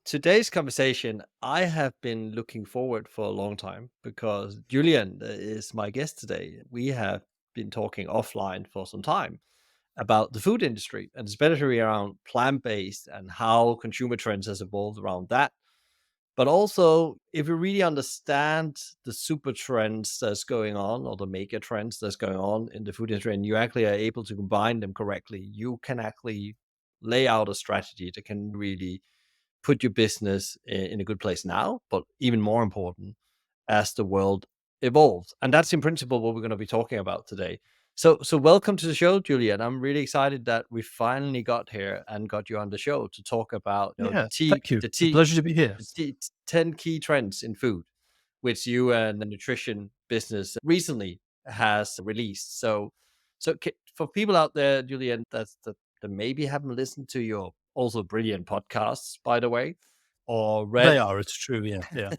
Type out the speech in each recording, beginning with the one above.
Today's conversation, I have been looking forward for a long time because Julian is my guest today. We have been talking offline for some time about the food industry and especially around plant-based and how consumer trends has evolved around that. But also, if you really understand the super trends that's going on or the mega trends that's going on in the food industry, and you actually are able to combine them correctly, you can actually lay out a strategy that can really put your business in a good place now, but even more important as the world evolves. And that's in principle what we're going to be talking about today. So welcome to the show, Julian. I'm really excited that we finally got here and got you on the show to talk about Yeah, thank you. It's a pleasure to be here. 10 key trends in food, which you and the nutrition business recently has released. For people out there, Julian, that maybe haven't listened to your also brilliant podcasts, by the way, or read They are, it's true, yeah, yeah.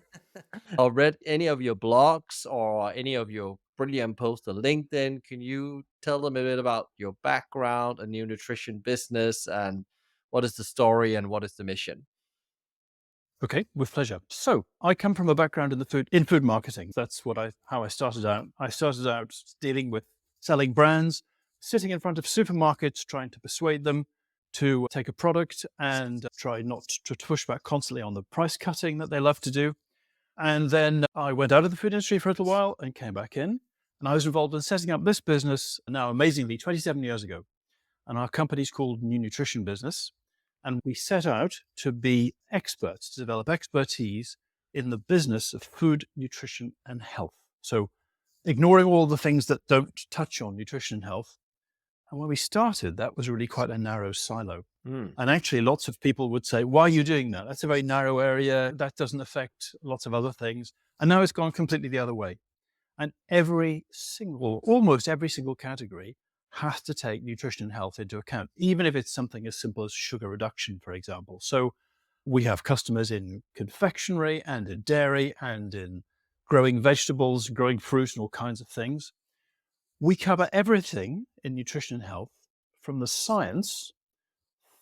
or read any of your blogs or any of your brilliant posts on LinkedIn, can you tell them a bit about your background, a new nutrition business, and what is the story and what is the mission? Okay, with pleasure. So, I come from a background in food marketing. That's how I started out. I started out dealing with selling brands, sitting in front of supermarkets, trying to persuade them to take a product and try not to push back constantly on the price cutting that they love to do. And then I went out of the food industry for a little while and came back in. And I was involved in setting up this business now, amazingly, 27 years ago. And our company's called NewNutrition Business. And we set out to be experts, to develop expertise in the business of food, nutrition, and health. So ignoring all the things that don't touch on nutrition and health. And when we started, that was really quite a narrow silo. Mm. And actually, lots of people would say, why are you doing that? That's a very narrow area. That doesn't affect lots of other things. And now it's gone completely the other way. And almost every single category has to take nutrition and health into account, even if it's something as simple as sugar reduction, for example. So we have customers in confectionery and in dairy and in growing vegetables, growing fruit, and all kinds of things. We cover everything in nutrition and health, from the science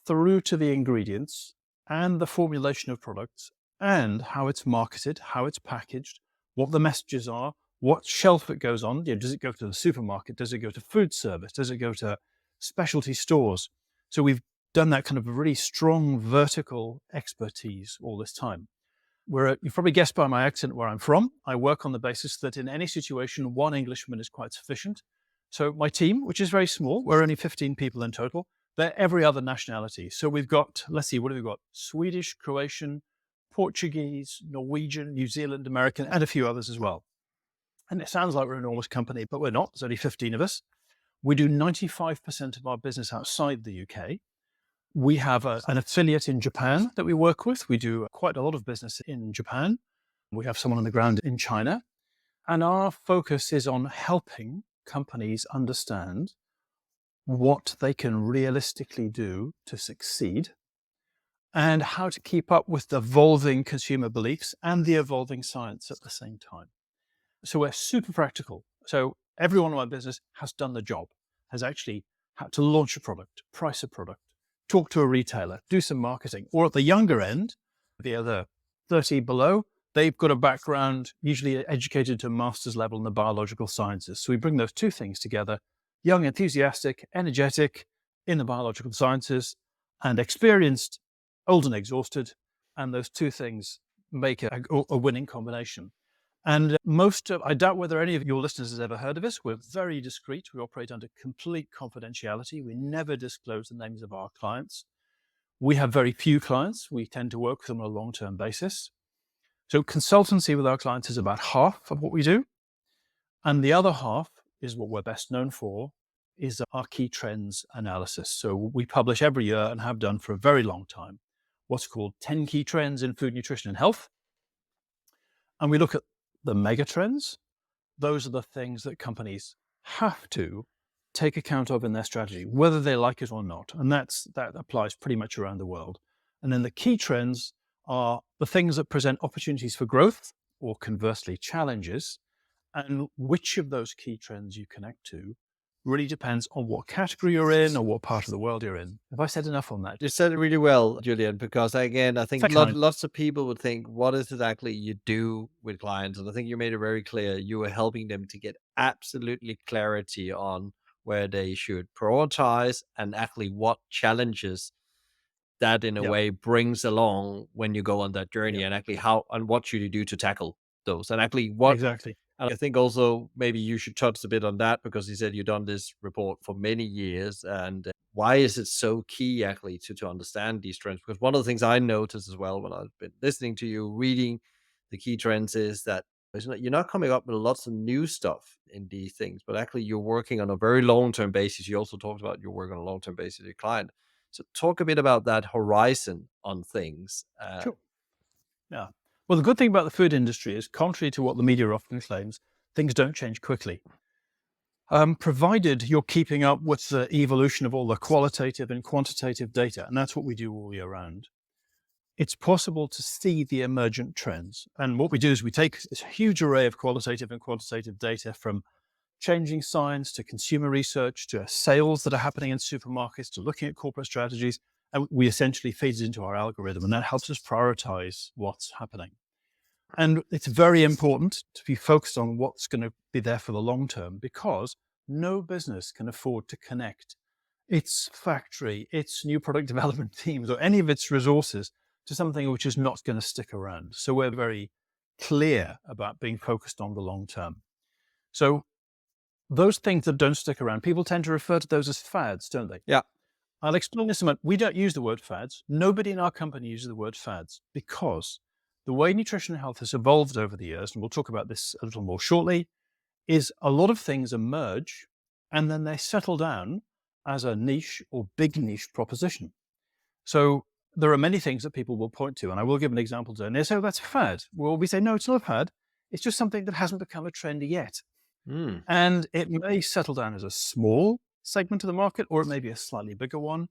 through to the ingredients and the formulation of products and how it's marketed, how it's packaged, what the messages are, what shelf it goes on. Does it go to the supermarket? Does it go to food service? Does it go to specialty stores? So we've done that kind of really strong vertical expertise all this time. You've probably guessed by my accent where I'm from. I work on the basis that in any situation, one Englishman is quite sufficient. So my team, which is very small, we're only 15 people in total, they're every other nationality. So we've got, let's see, what have we got? Swedish, Croatian, Portuguese, Norwegian, New Zealand, American, and a few others as well. And it sounds like we're an enormous company, but we're not. There's only 15 of us. We do 95% of our business outside the UK. We have an affiliate in Japan that we work with. We do quite a lot of business in Japan. We have someone on the ground in China. And our focus is on helping companies understand what they can realistically do to succeed and how to keep up with the evolving consumer beliefs and the evolving science at the same time. So we're super practical. So everyone in our business has done the job, has actually had to launch a product, price a product, talk to a retailer, do some marketing. Or at the younger end, the other 30 below, they've got a background, usually educated to master's level in the biological sciences. So we bring those two things together: young, enthusiastic, energetic in the biological sciences, and experienced, old and exhausted. And those two things make a winning combination. And I doubt whether any of your listeners has ever heard of us. We're very discreet. We operate under complete confidentiality. We never disclose the names of our clients. We have very few clients. We tend to work with them on a long-term basis. So consultancy with our clients is about half of what we do. And the other half is what we're best known for, is our key trends analysis. So we publish every year, and have done for a very long time, what's called 10 key trends in food, nutrition, and health. And we look at the mega trends. Those are the things that companies have to take account of in their strategy, whether they like it or not. And that applies pretty much around the world. And then the key trends are the things that present opportunities for growth, or conversely challenges, and which of those key trends you connect to really depends on what category you're in or what part of the world you're in. Have I said enough on that? You said it really well, Julian, because again, I think Thank you. lots of people would think, what is it exactly you do with clients? And I think you made it very clear. You were helping them to get absolutely clarity on where they should prioritize and actually what challenges that in a Yeah, way brings along when you go on that yeah, journey, and actually how and what should you do to tackle those, and actually what. exactly. And I think also maybe you should touch a bit on that, because you said you've done this report for many years, and why is it so key actually to understand these trends? Because one of the things I noticed as well when I've been listening to you, reading the key trends, is that you're not coming up with lots of new stuff in these things, but actually you're working on a very long term basis. You also talked about your work on a long term basis with your client. So talk a bit about that horizon on things. Sure. Yeah. Well, the good thing about the food industry is, contrary to what the media often claims, things don't change quickly. Provided you're keeping up with the evolution of all the qualitative and quantitative data, and that's what we do all year round, it's possible to see the emergent trends. And what we do is we take this huge array of qualitative and quantitative data, from changing science to consumer research to sales that are happening in supermarkets to looking at corporate strategies, and we essentially feed it into our algorithm, and that helps us prioritize what's happening. And it's very important to be focused on what's going to be there for the long term, because no business can afford to connect its factory, its new product development teams, or any of its resources to something which is not going to stick around. So we're very clear about being focused on the long term. So those things that don't stick around, people tend to refer to those as fads, don't they? Yeah. I'll explain this a moment. We don't use the word fads. Nobody in our company uses the word fads, because the way nutrition and health has evolved over the years, and we'll talk about this a little more shortly, is a lot of things emerge and then they settle down as a niche or big niche proposition. So there are many things that people will point to, and I will give an example today. And they say, oh, that's a fad. Well, we say, no, it's not a fad. It's just something that hasn't become a trend yet. Mm. And it may settle down as a small segment of the market, or it may be a slightly bigger one.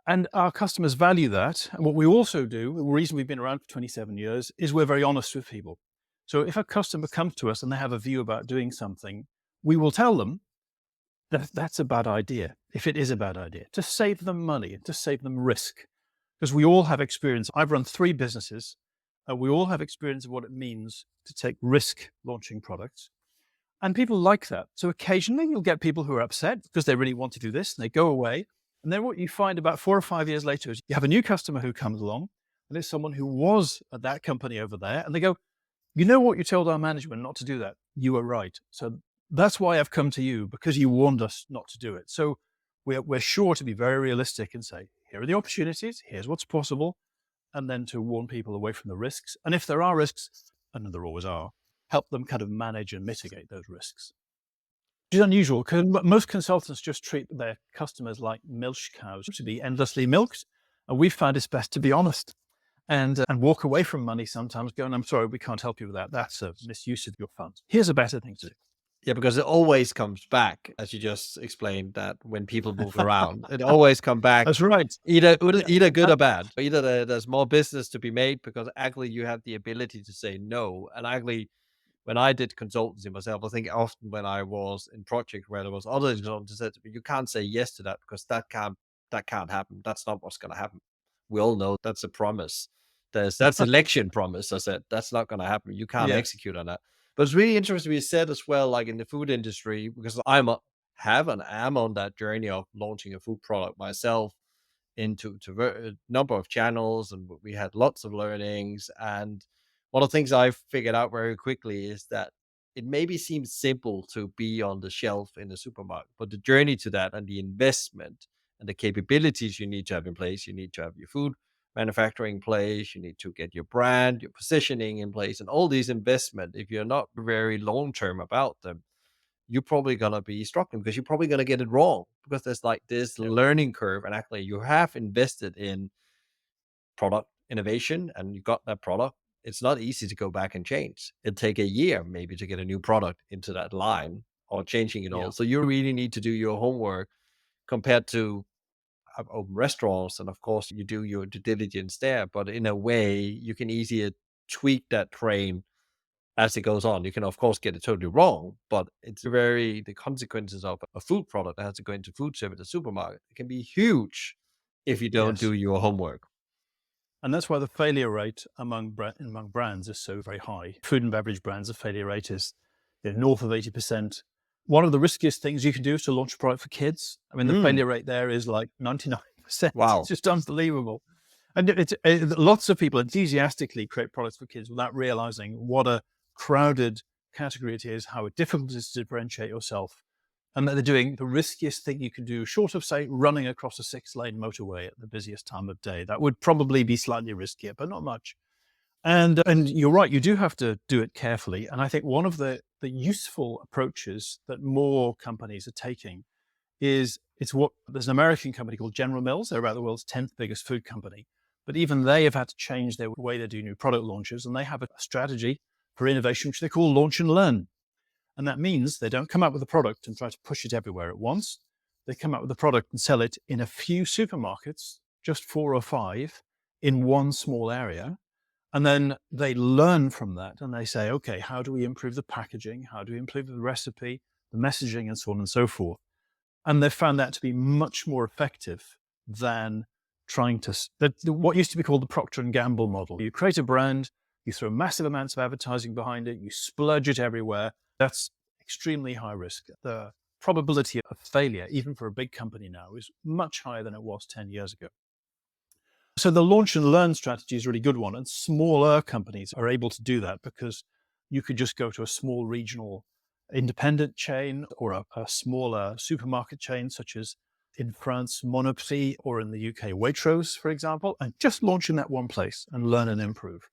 And our customers value that. And what we also do, the reason we've been around for 27 years, is we're very honest with people. So if a customer comes to us and they have a view about doing something, we will tell them that that's a bad idea, if it is a bad idea, to save them money and to save them risk. Because we all have experience. I've run 3 businesses. We all have experience of what it means to take risk launching products. And people like that. So occasionally you'll get people who are upset because they really want to do this and they go away. And then what you find about 4 or 5 years later is you have a new customer who comes along, and it's someone who was at that company over there. And they go, you know what, you told our management not to do that. You were right. So that's why I've come to you, because you warned us not to do it. So we're sure to be very realistic and say, here are the opportunities, here's what's possible, and then to warn people away from the risks. And if there are risks, and there always are, help them kind of manage and mitigate those risks. Which is unusual, because most consultants just treat their customers like milch cows to be endlessly milked. And we've found it's best to be honest and walk away from money sometimes, going, I'm sorry, we can't help you with that. That's a misuse of your funds. Here's a better thing to do. Yeah, because it always comes back, as you just explained, that when people move around, it always come back That's right. Yeah. either good or bad. Either there's more business to be made because actually you have the ability to say no. And actually, when I did consultancy myself, I think often when I was in projects where there was other consultants said to me, you can't say yes to that because that can't happen. That's not what's going to happen. We all know that's a promise. That's election promise. I said that's not going to happen. You can't Yeah. execute on that. But it's really interesting. You said as well, like in the food industry, because have and am on that journey of launching a food product myself into a number of channels, and we had lots of learnings. And one of the things I figured out very quickly is that it maybe seems simple to be on the shelf in the supermarket, but the journey to that and the investment and the capabilities you need to have in place, you need to have your food manufacturing in place, you need to get your brand, your positioning in place, and all these investment. If you're not very long term about them, you're probably gonna be struggling because you're probably gonna get it wrong because there's like this Yeah. learning curve, and actually you have invested in product innovation and you got that product. It's not easy to go back and change. It'd take a year maybe to get a new product into that line or changing it all. Yeah. So you really need to do your homework compared to open restaurants. And of course, you do your due diligence there, but in a way, you can easier tweak that train as it goes on. You can of course get it totally wrong, but the consequences of a food product that has to go into food service at a supermarket, it can be huge if you don't Yes. do your homework. And that's why the failure rate among brands is so very high. Food and beverage brands, the failure rate is north of 80%. One of the riskiest things you can do is to launch a product for kids. I mean, the Mm, failure rate there is like 99%. It's wow. just unbelievable. And lots of people enthusiastically create products for kids without realizing what a crowded category it is, how difficult it is to differentiate yourself, and that they're doing the riskiest thing you can do, short of, say, running across a 6-lane motorway at the busiest time of day. That would probably be slightly riskier, but not much. And you're right, you do have to do it carefully. And I think one of the useful approaches that more companies are taking is there's an American company called General Mills. They're about the world's 10th biggest food company. But even they have had to change their way they do new product launches. And they have a strategy for innovation, which they call launch and learn. And that means they don't come out with a product and try to push it everywhere at once. They come out with a product and sell it in a few supermarkets, just 4 or 5 in one small area. And then they learn from that and they say, okay, how do we improve the packaging? How do we improve the recipe, the messaging, and so on and so forth? And they've found that to be much more effective than what used to be called the Procter and Gamble model. You create a brand, you throw massive amounts of advertising behind it, you splurge it everywhere. That's extremely high risk. The probability of failure, even for a big company now, is much higher than it was 10 years ago. So the launch and learn strategy is a really good one. And smaller companies are able to do that because you could just go to a small regional independent chain or a smaller supermarket chain, such as in France, Monoprix, or in the UK, Waitrose, for example, and just launch in that one place and learn and improve.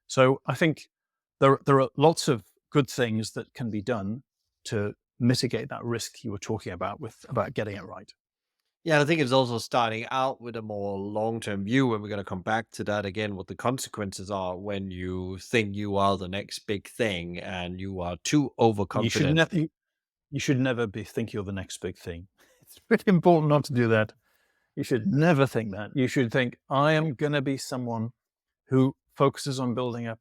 So I think there are lots of good things that can be done to mitigate that risk you were talking about getting it right. Yeah, I think it's also starting out with a more long-term view, and we're going to come back to that again, what the consequences are when you think you are the next big thing and you are too You should overconfident. never think you're the next big thing. It's really important not to do that. You should never think that. You should think, I am going to be someone who focuses on building up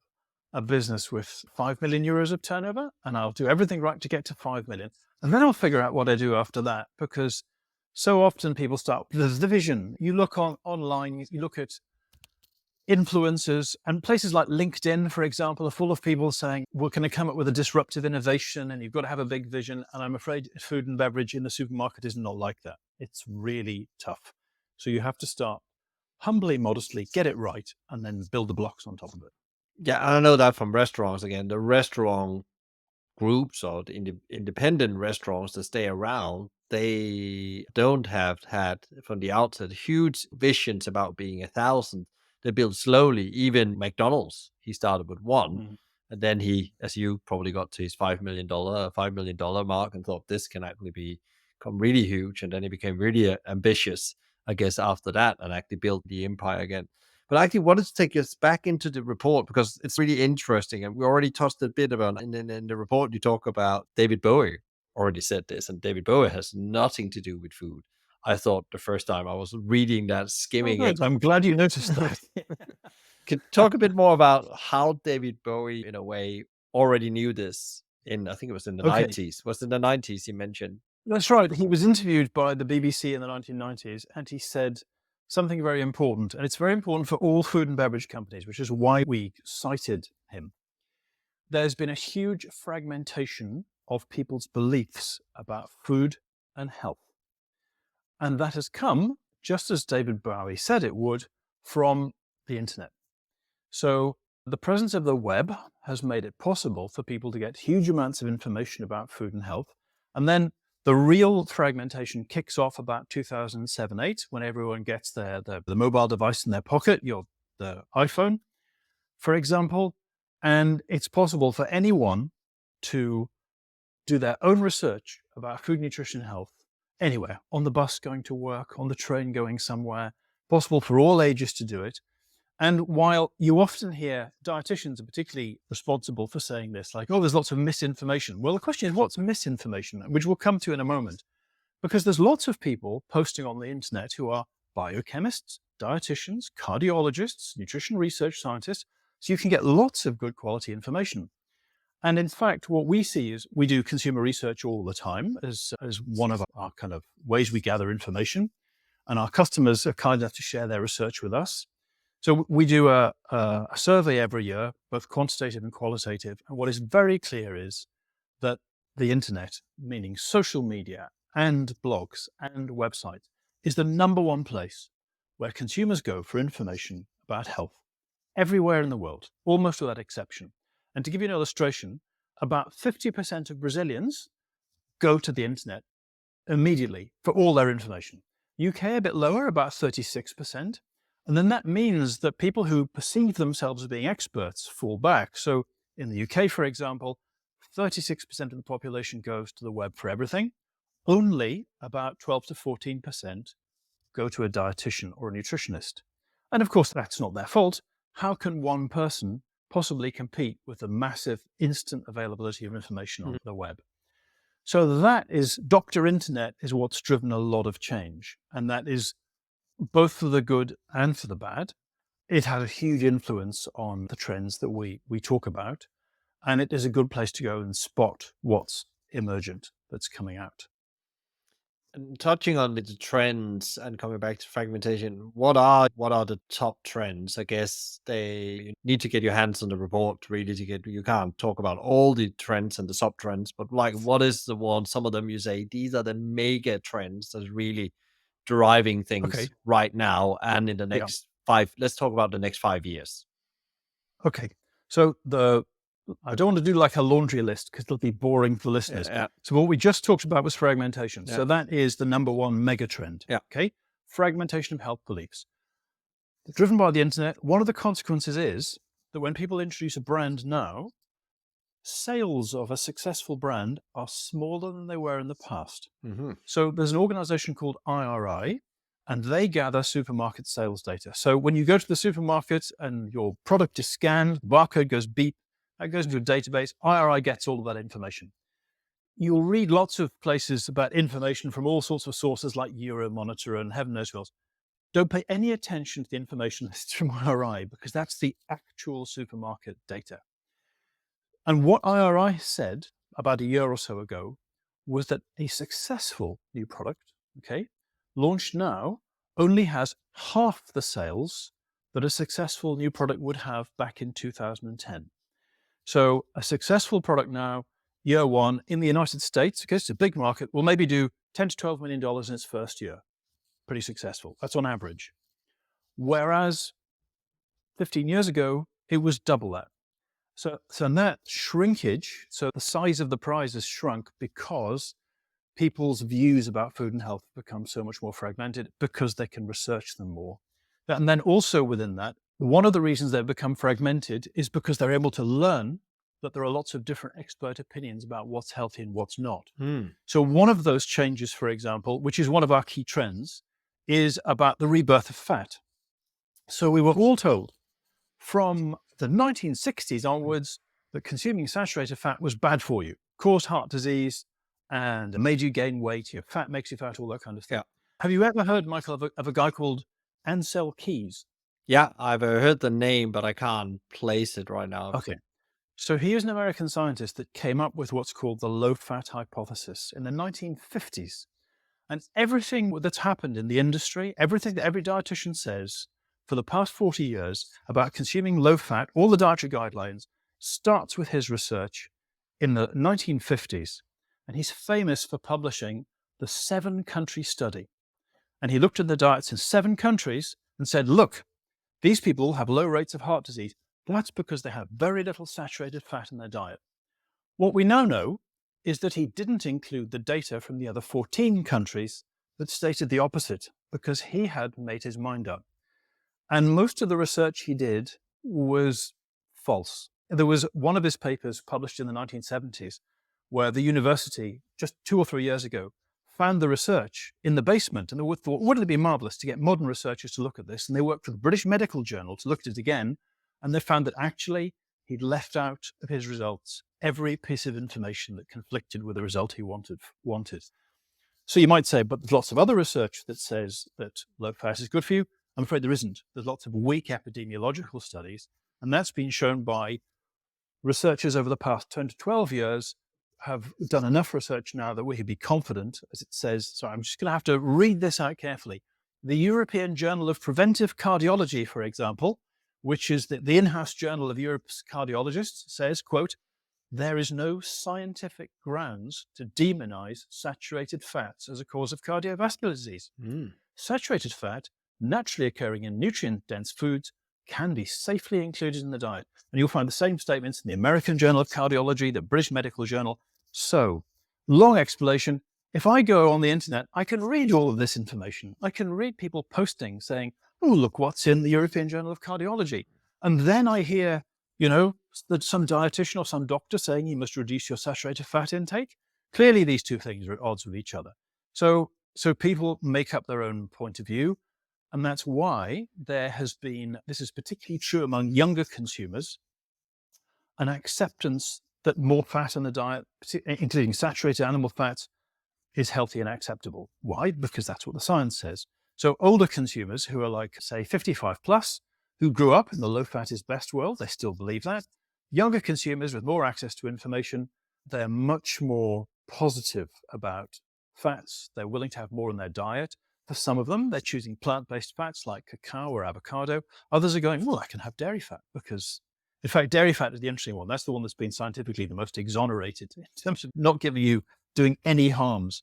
a business with 5 million euros of turnover, and I'll do everything right to get to 5 million. And then I'll figure out what I do after that, because so often people start, there's the vision. You look online, you look at influencers, and places like LinkedIn, for example, are full of people saying, we're going to come up with a disruptive innovation and you've got to have a big vision. And I'm afraid food and beverage in the supermarket is not like that. It's really tough. So you have to start humbly, modestly, get it right, and then build the blocks on top of it. Yeah, I know that from restaurants again. The restaurant groups or the independent restaurants that stay around, they don't have had from the outset huge visions about being 1,000. They build slowly. Even McDonald's, he started with one, Mm. and then he, as you probably, got to his $5 million mark and thought this can actually become really huge, and then he became really ambitious, I guess, after that, and actually built the empire again. But I actually wanted to take us back into the report because it's really interesting. And we already touched a bit about in the report, you talk about David Bowie already said this, and David Bowie has nothing to do with food. I thought the first time I was reading that, Oh, skimming it. good. I'm glad you noticed that. Could talk a bit more about how David Bowie, in a way, already knew this I think it was in the Okay, 90s. Was in the 90s he mentioned. that's right. He was interviewed by the BBC in the 1990s, and he said something very important. And it's very important for all food and beverage companies, which is why we cited him. There's been a huge fragmentation of people's beliefs about food and health. And that has come, just as David Bowie said it would, from the internet. So the presence of the web has made it possible for people to get huge amounts of information about food and health. And then the real fragmentation kicks off about 2007-8, when everyone gets the mobile device in their pocket, the iPhone, for example. And it's possible for anyone to do their own research about food, nutrition, health anywhere, on the bus going to work, on the train going somewhere, possible for all ages to do it. And while you often hear dietitians are particularly responsible for saying this, like, oh, there's lots of misinformation. Well, the question is, what's misinformation? Which we'll come to in a moment, because there's lots of people posting on the internet who are biochemists, dietitians, cardiologists, nutrition research scientists. So you can get lots of good quality information. And in fact, what we see is we do consumer research all the time as one of our kind of ways we gather information. And our customers are kind enough to share their research with us. So we do a survey every year, both quantitative and qualitative. And what is very clear is that the internet, meaning social media and blogs and websites, is the number one place where consumers go for information about health everywhere in the world, almost without exception. And to give you an illustration, about 50% of Brazilians go to the internet immediately for all their information. UK a bit lower, about 36%. And then that means that people who perceive themselves as being experts fall back. So in the UK, for example, 36% of the population goes to the web for everything. Only about 12 to 14% go to a dietitian or a nutritionist. And of course, that's not their fault. How can one person possibly compete with the massive instant availability of information on the web? So that is, Dr. Internet is what's driven a lot of change. And that is both for the good and for the bad. It has a huge influence on the trends that we talk about. And it is a good place to go and spot what's emergent that's coming out. And touching on the trends and coming back to fragmentation, what are the top trends? I guess you need to get your hands on the report really to get. You can't talk about all the trends and the sub trends, but like, what is the one? Some of them you say these are the mega trends that's really driving Okay. things right now and in the Yeah. next 5. Let's talk about the next 5 years. Okay. So I don't want to do like a laundry list because it'll be boring for listeners. Yeah. So what we just talked about was fragmentation. Yeah. So that is the number one mega trend. Yeah. Okay. Fragmentation of health beliefs. Driven by the internet, one of the consequences is that when people introduce a brand now, sales of a successful brand are smaller than they were in the past. Mm-hmm. So there's an organization called IRI, and they gather supermarket sales data. So when you go to the supermarket and your product is scanned, the barcode goes beep, that goes into a database. IRI gets all of that information. You'll read lots of places about information from all sorts of sources like Euromonitor and heaven knows what else. Don't pay any attention to the information that's from IRI because that's the actual supermarket data. And what IRI said about a year or so ago was that a successful new product, okay, launched now only has half the sales that a successful new product would have back in 2010. So a successful product now, year one in the United States, okay, it's a big market, will maybe do $10 to $12 million in its first year. Pretty successful. That's on average. Whereas 15 years ago, it was double that. So that shrinkage, so the size of the prize has shrunk because people's views about food and health become so much more fragmented because they can research them more. And then also within that, one of the reasons they've become fragmented is because they're able to learn that there are lots of different expert opinions about what's healthy and what's not. So one of those changes, for example, which is one of our key trends, is about the rebirth of fat. So we were all told from the 1960s onwards that consuming saturated fat was bad for you, caused heart disease, and made you gain weight. Your fat makes you fat, all that kind of stuff. Yeah. Have you ever heard, Michael, of a guy called Ansel Keys? Yeah, I've heard the name, but I can't place it right now. Okay. So he is an American scientist that came up with what's called the low-fat hypothesis in the 1950s. And everything that's happened in the industry, everything that every dietitian says for the past 40 years about consuming low-fat, all the dietary guidelines, starts with his research in the 1950s. And he's famous for publishing the 7-country study. And he looked at the diets in 7 countries and said, look, these people have low rates of heart disease. That's because they have very little saturated fat in their diet. What we now know is that he didn't include the data from the other 14 countries that stated the opposite because he had made his mind up. And most of the research he did was false. There was one of his papers published in the 1970s where the university, just 2 or 3 years ago, found the research in the basement. And they thought, wouldn't it be marvelous to get modern researchers to look at this? And they worked with the British Medical Journal to look at it again. And they found that actually he'd left out of his results every piece of information that conflicted with the result he wanted. So you might say, but there's lots of other research that says that low fat is good for you. I'm afraid there isn't. There's lots of weak epidemiological studies, and that's been shown by researchers over the past 10 to 12 years have done enough research now that we can be confident, as it says. So I'm just going to have to read this out carefully. The European Journal of Preventive Cardiology, for example, which is the in-house journal of Europe's cardiologists, says, quote, there is no scientific grounds to demonize saturated fats as a cause of cardiovascular disease. Saturated fat, naturally occurring in nutrient-dense foods, can be safely included in the diet. And you'll find the same statements in the American Journal of Cardiology, the British Medical Journal. So, long explanation, if I go on the internet, I can read all of this information. I can read people posting saying, oh, look what's in the European Journal of Cardiology. And then I hear, that some dietitian or some doctor saying you must reduce your saturated fat intake. Clearly, these two things are at odds with each other. So people make up their own point of view. And that's why there has been, this is particularly true among younger consumers, an acceptance that more fat in the diet, including saturated animal fats, is healthy and acceptable. Why? Because that's what the science says. So older consumers who are like, say, 55 plus, who grew up in the low fat is best world, they still believe that. Younger consumers with more access to information, they're much more positive about fats. They're willing to have more in their diet. For some of them, they're choosing plant-based fats like cacao or avocado. Others are going, well, I can have dairy fat because, in fact, dairy fat is the interesting one. That's the one that's been scientifically the most exonerated in terms of not doing any harms.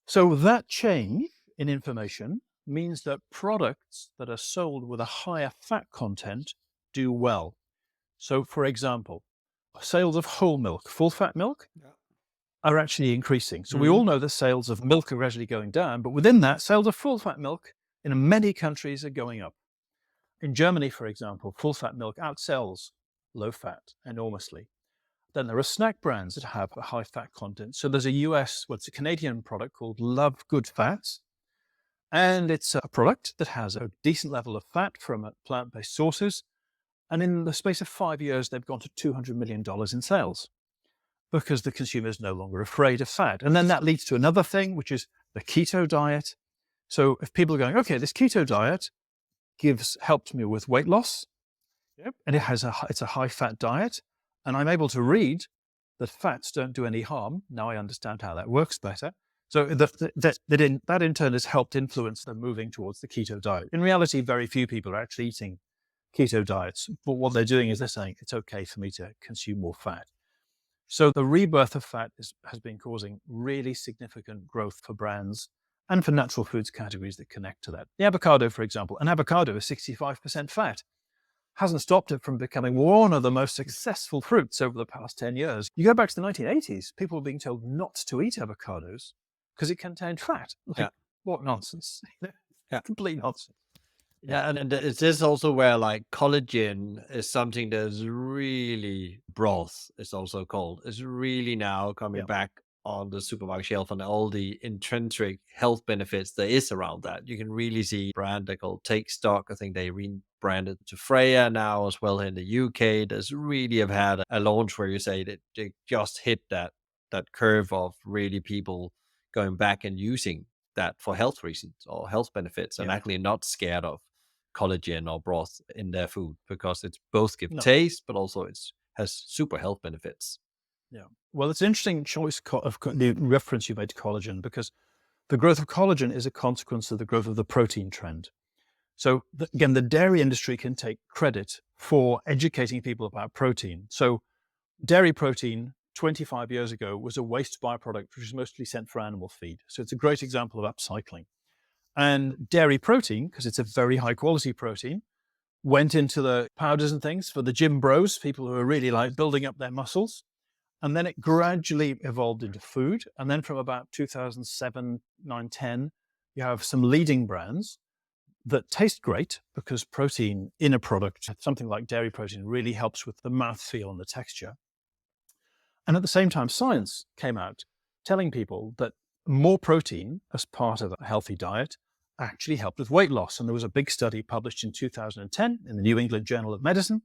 So that change in information means that products that are sold with a higher fat content do well. So, for example, sales of whole milk, full fat milk, are actually increasing. So we all know the sales of milk are gradually going down, but within that, sales of full fat milk in many countries are going up. In Germany, for example, full fat milk outsells low fat enormously. Then there are snack brands that have a high fat content. So there's it's a Canadian product called Love Good Fats. And it's a product that has a decent level of fat from plant-based sources. And in the space of 5 years, they've gone to $200 million in sales because the consumer is no longer afraid of fat. And then that leads to another thing, which is the keto diet. So if people are going, okay, this keto diet helped me with weight loss, and it's a high-fat diet, and I'm able to read that fats don't do any harm. Now I understand how that works better. So that in turn has helped influence them moving towards the keto diet. In reality, very few people are actually eating keto diets, but what they're doing is they're saying it's okay for me to consume more fat. So the rebirth of fat has been causing really significant growth for brands and for natural foods categories that connect to that. The avocado, for example, an avocado is 65% fat. Hasn't stopped it from becoming one of the most successful fruits over the past 10 years. You go back to the 1980s, people were being told not to eat avocados because it contained fat. What nonsense. Complete nonsense. Yeah, and it is also where like collagen is something that's really broth, it's also called. It's really now coming back on the supermarket shelf and all the intrinsic health benefits there is around that. You can really see a brand they call Take Stock. I think they rebranded to Freya now as well in the UK. There's really have had a launch where you say that they just hit that curve of really people going back and using that for health reasons or health benefits and actually not scared of collagen or broth in their food because it's both give taste, but also has super health benefits. Yeah. Well, it's an interesting choice of the reference you made to collagen because the growth of collagen is a consequence of the growth of the protein trend. So again, the dairy industry can take credit for educating people about protein. So dairy protein 25 years ago was a waste byproduct, which was mostly sent for animal feed. So it's a great example of upcycling. And dairy protein, because it's a very high quality protein, went into the powders and things for the gym bros, people who are really like building up their muscles. And then it gradually evolved into food. And then from about 2007, 9, 10, you have some leading brands that taste great because protein in a product, something like dairy protein, really helps with the mouthfeel and the texture. And at the same time, science came out telling people that more protein as part of a healthy diet actually helped with weight loss. And there was a big study published in 2010 in the New England Journal of Medicine.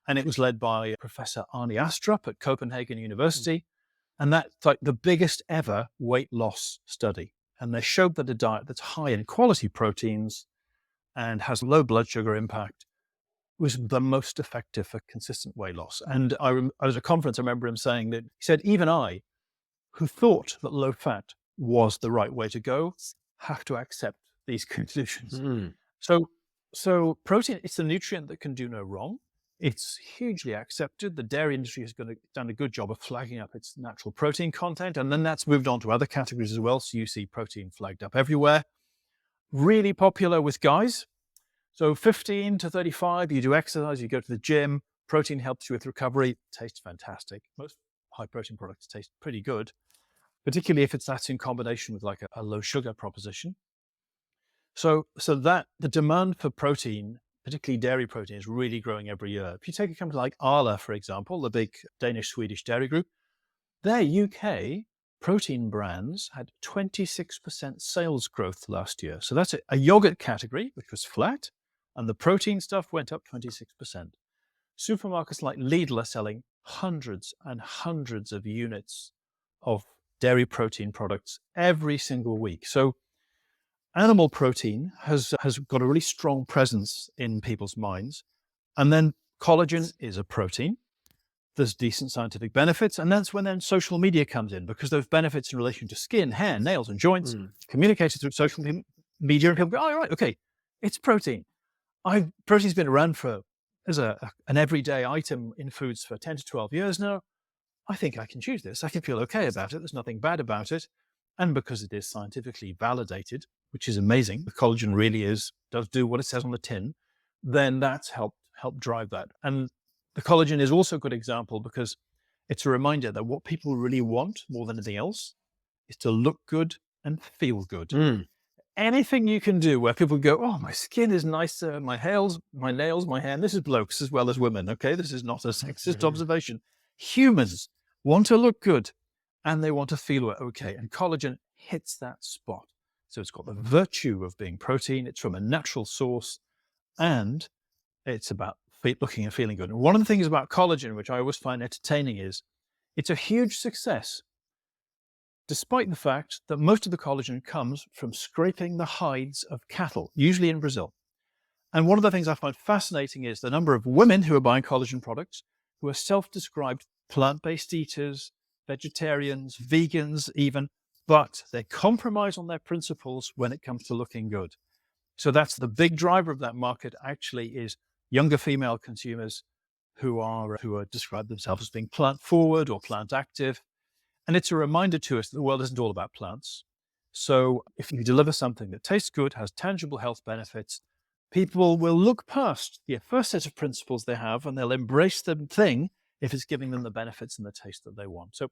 And it was led by Professor Arne Astrup at Copenhagen University. And that's like the biggest ever weight loss study. And they showed that a diet that's high in quality proteins and has low blood sugar impact was the most effective for consistent weight loss. And I was at a conference, I remember him saying that, he said, even I, who thought that low fat was the right way to go, have to accept these conditions. Mm. So protein, it's a nutrient that can do no wrong. It's hugely accepted. The dairy industry has done a good job of flagging up its natural protein content, and then that's moved on to other categories as well. So you see protein flagged up everywhere. Really popular with guys. So 15 to 35, you do exercise, you go to the gym, protein helps you with recovery, tastes fantastic. Most high protein products taste pretty good, particularly if that's in combination with like a low sugar proposition. So that the demand for protein, particularly dairy protein, is really growing every year. If you take a company like Arla, for example, the big Danish-Swedish dairy group, their UK protein brands had 26% sales growth last year. So that's a yogurt category, which was flat, and the protein stuff went up 26%. Supermarkets like Lidl are selling hundreds and hundreds of units of dairy protein products every single week. So animal protein has got a really strong presence in people's minds. And then collagen is a protein. There's decent scientific benefits. And that's when then social media comes in, because those benefits in relation to skin, hair, nails, and joints communicated through social media. And people go, oh, right, okay, it's protein. Protein's been around as an everyday item in foods for 10 to 12 years now. I think I can choose this. I can feel okay about it. There's nothing bad about it. And because it is scientifically validated, which is amazing, the collagen really does do what it says on the tin, then that's helped drive that. And the collagen is also a good example because it's a reminder that what people really want more than anything else is to look good and feel good. Anything you can do where people go, oh, my skin is nicer, my nails, my hair, and this is blokes as well as women, okay? This is not a sexist observation. Humans want to look good and they want to feel okay, and collagen hits that spot. So it's got the virtue of being protein, it's from a natural source, and it's about looking and feeling good. And one of the things about collagen, which I always find entertaining, is it's a huge success, despite the fact that most of the collagen comes from scraping the hides of cattle, usually in Brazil. And one of the things I find fascinating is the number of women who are buying collagen products who are self-described plant-based eaters, vegetarians, vegans even, but they compromise on their principles when it comes to looking good. So that's the big driver of that market, actually, is younger female consumers who describe themselves as being plant-forward or plant-active. And it's a reminder to us that the world isn't all about plants. So if you deliver something that tastes good, has tangible health benefits, people will look past the first set of principles they have and they'll embrace the thing if it's giving them the benefits and the taste that they want. So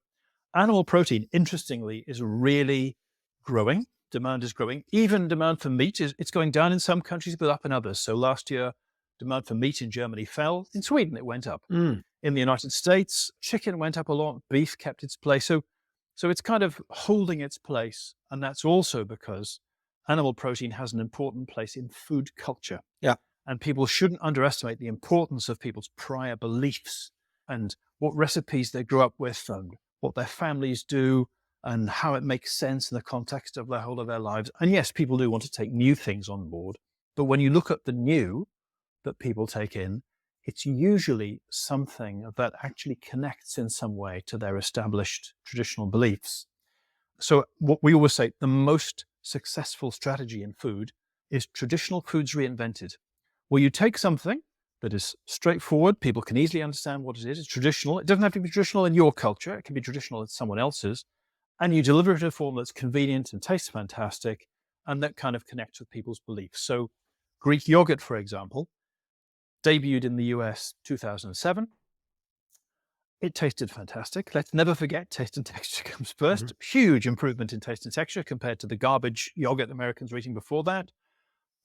animal protein, interestingly, is really growing. Demand is growing. Even demand for meat it's going down in some countries, but up in others. So last year, demand for meat in Germany fell. In Sweden, it went up. In the United States, chicken went up a lot. Beef kept its place. So it's kind of holding its place. And that's also because animal protein has an important place in food culture. Yeah. And people shouldn't underestimate the importance of people's prior beliefs and what recipes they grew up with and what their families do and how it makes sense in the context of the whole of their lives. And yes, people do want to take new things on board. But when you look at the new that people take in, it's usually something that actually connects in some way to their established traditional beliefs. So what we always say, the most successful strategy in food is traditional foods reinvented, where you take something that is straightforward, people can easily understand what it is, it's traditional. It doesn't have to be traditional in your culture, it can be traditional in someone else's, and you deliver it in a form that's convenient and tastes fantastic, and that kind of connects with people's beliefs. So Greek yogurt, for example, debuted in the US 2007. It tasted fantastic. Let's never forget, taste and texture comes first. Huge improvement in taste and texture compared to the garbage yogurt Americans were eating before that.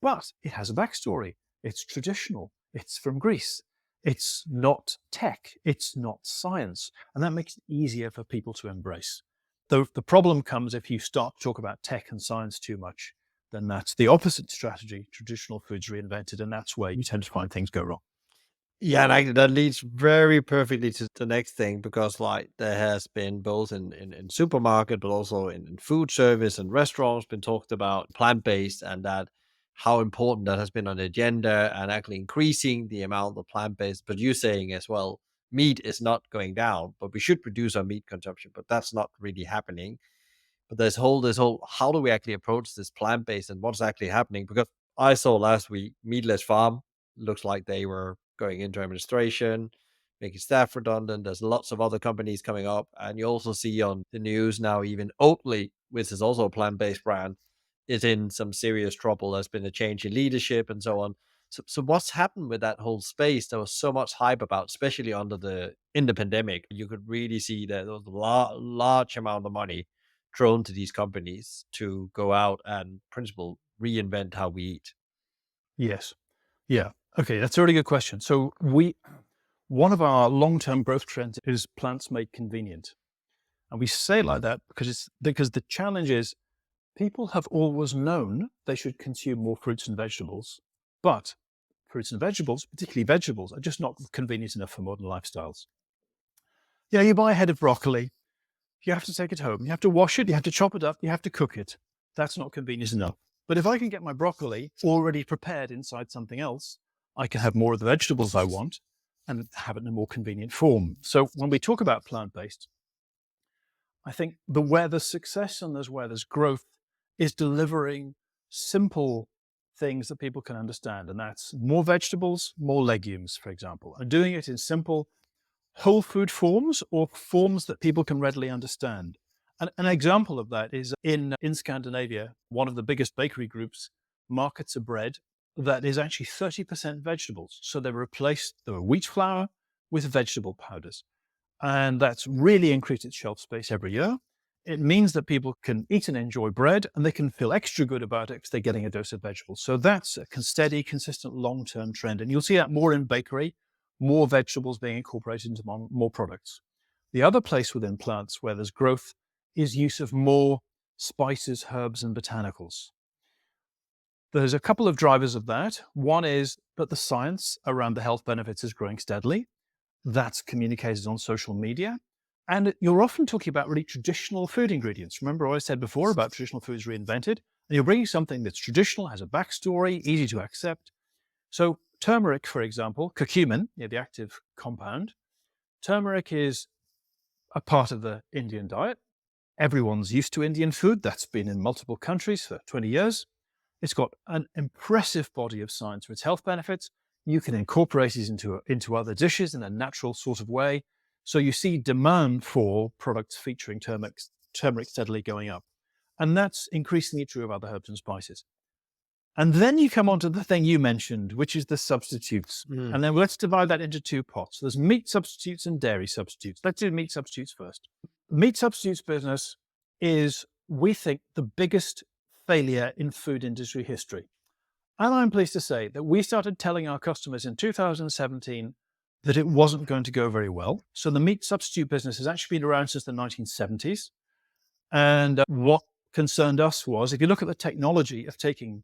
But it has a backstory. It's traditional. It's from Greece. It's not tech. It's not science. And that makes it easier for people to embrace. Though the problem comes if you start to talk about tech and science too much, then that's the opposite strategy, traditional foods reinvented, and that's where you tend to find things go wrong. Yeah, and actually that leads very perfectly to the next thing, because like there has been both in supermarket, but also in food service and restaurants been talked about plant-based, and that how important that has been on the agenda and actually increasing the amount of plant-based. But you're saying as well, meat is not going down, but we should reduce our meat consumption, but that's not really happening. But this whole how do we actually approach this plant-based and what's actually happening? Because I saw last week Meatless Farm looks like they were going into administration, making staff redundant. There's lots of other companies coming up, and you also see on the news now even Oatly, which is also a plant-based brand, is in some serious trouble. There's been a change in leadership and so on. So what's happened with that whole space? There was so much hype about, especially in the pandemic. You could really see that there was a large amount of money thrown to these companies to go out and principle reinvent how we eat. Yes. Yeah. Okay. That's a really good question. So one of our long-term growth trends is plants made convenient. And we say it like that because the challenge is people have always known they should consume more fruits and vegetables, but fruits and vegetables, particularly vegetables, are just not convenient enough for modern lifestyles. You buy a head of broccoli, you have to take it home, you have to wash it, you have to chop it up, you have to cook it. That's not convenient enough. But if I can get my broccoli already prepared inside something else, I can have more of the vegetables I want and have it in a more convenient form. So when we talk about plant-based, I think where there's success and where there's growth is delivering simple things that people can understand. And that's more vegetables, more legumes, for example, and doing it in simple whole food forms or forms that people can readily understand. An example of that is in Scandinavia, one of the biggest bakery groups markets a bread that is actually 30% vegetables. So they replaced the wheat flour with vegetable powders. And that's really increased its shelf space every year. It means that people can eat and enjoy bread and they can feel extra good about it because they're getting a dose of vegetables. So that's a steady, consistent, long-term trend. And you'll see that more in bakery, more vegetables being incorporated into more products. The other place within plants where there's growth is use of more spices, herbs, and botanicals. There's a couple of drivers of that. One is that the science around the health benefits is growing steadily. That's communicated on social media. And you're often talking about really traditional food ingredients. Remember what I said before about traditional foods reinvented? And you're bringing something that's traditional, has a backstory, easy to accept. So turmeric, for example, curcumin, the active compound. Turmeric is a part of the Indian diet. Everyone's used to Indian food. That's been in multiple countries for 20 years. It's got an impressive body of science for its health benefits. You can incorporate it into other dishes in a natural sort of way. So you see demand for products featuring turmeric steadily going up. And that's increasingly true of other herbs and spices. And then you come on to the thing you mentioned, which is the substitutes. And then let's divide that into two pots. There's meat substitutes and dairy substitutes. Let's do meat substitutes first. Meat substitutes business is, we think, the biggest failure in food industry history. And I'm pleased to say that we started telling our customers in 2017 that it wasn't going to go very well. So the meat substitute business has actually been around since the 1970s. And what concerned us was, if you look at the technology of taking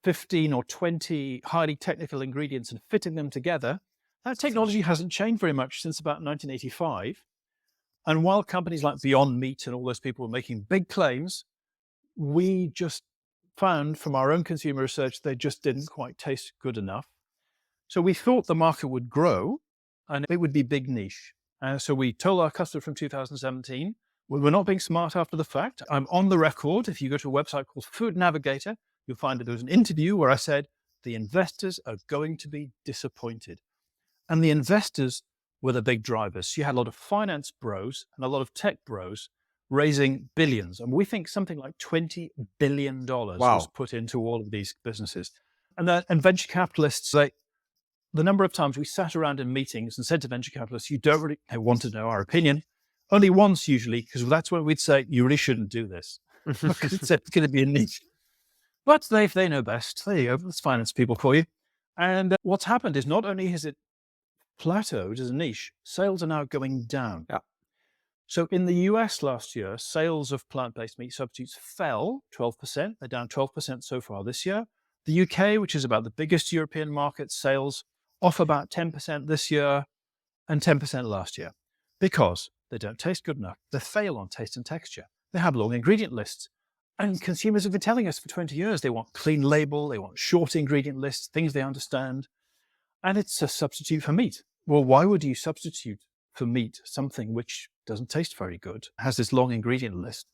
15 or 20 highly technical ingredients and fitting them together, that technology hasn't changed very much since about 1985. And while companies like Beyond Meat and all those people were making big claims, we just found from our own consumer research, they just didn't quite taste good enough. So we thought the market would grow and it would be big niche. So we told our customers from 2017, we're not being smart after the fact. I'm on the record. If you go to a website called Food Navigator, you'll find that there was an interview where I said, the investors are going to be disappointed. And the investors were the big drivers. So you had a lot of finance bros and a lot of tech bros raising billions. And we think something like $20 billion was put into all of these businesses. And venture capitalists, the number of times we sat around in meetings and said to venture capitalists, you don't really want to know our opinion. Only once usually, because that's when we'd say, you really shouldn't do this. Because it's going to be a niche. But they know best. There you go. That's finance people for you. And what's happened is not only has it plateaued as a niche, sales are now going down. Yeah. So in the US last year, sales of plant-based meat substitutes fell 12%. They're down 12% so far this year. The UK, which is about the biggest European market, sales off about 10% this year and 10% last year because they don't taste good enough. They fail on taste and texture. They have long ingredient lists. And consumers have been telling us for 20 years they want clean label, they want short ingredient lists, things they understand, and it's a substitute for meat. Well, why would you substitute for meat something which doesn't taste very good, has this long ingredient list?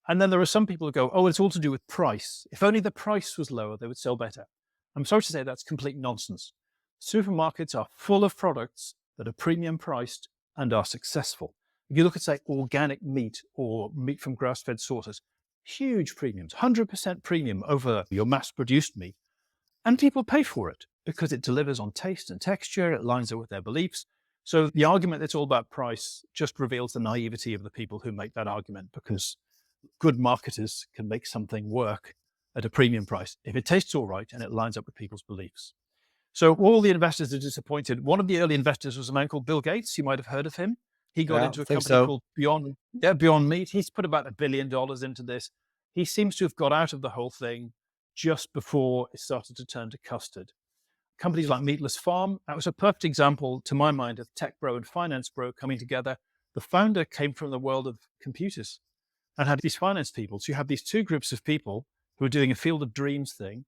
And then there are some people who go, oh, it's all to do with price. If only the price was lower, they would sell better. I'm sorry to say that's complete nonsense. Supermarkets are full of products that are premium priced and are successful. If you look at, say, organic meat or meat from grass-fed sources, huge premiums, 100% premium over your mass-produced meat. And people pay for it because it delivers on taste and texture, it lines up with their beliefs. So the argument that's all about price just reveals the naivety of the people who make that argument, because good marketers can make something work at a premium price if it tastes all right and it lines up with people's beliefs. So all the investors are disappointed. One of the early investors was a man called Bill Gates. You might have heard of him. He got Yeah, into I a think company so. called Beyond Meat. He's put about $1 billion into this. He seems to have got out of the whole thing just before it started to turn to custard. Companies like Meatless Farm, that was a perfect example, to my mind, of tech bro and finance bro coming together. The founder came from the world of computers and had these finance people. So you have these two groups of people who are doing a field of dreams thing.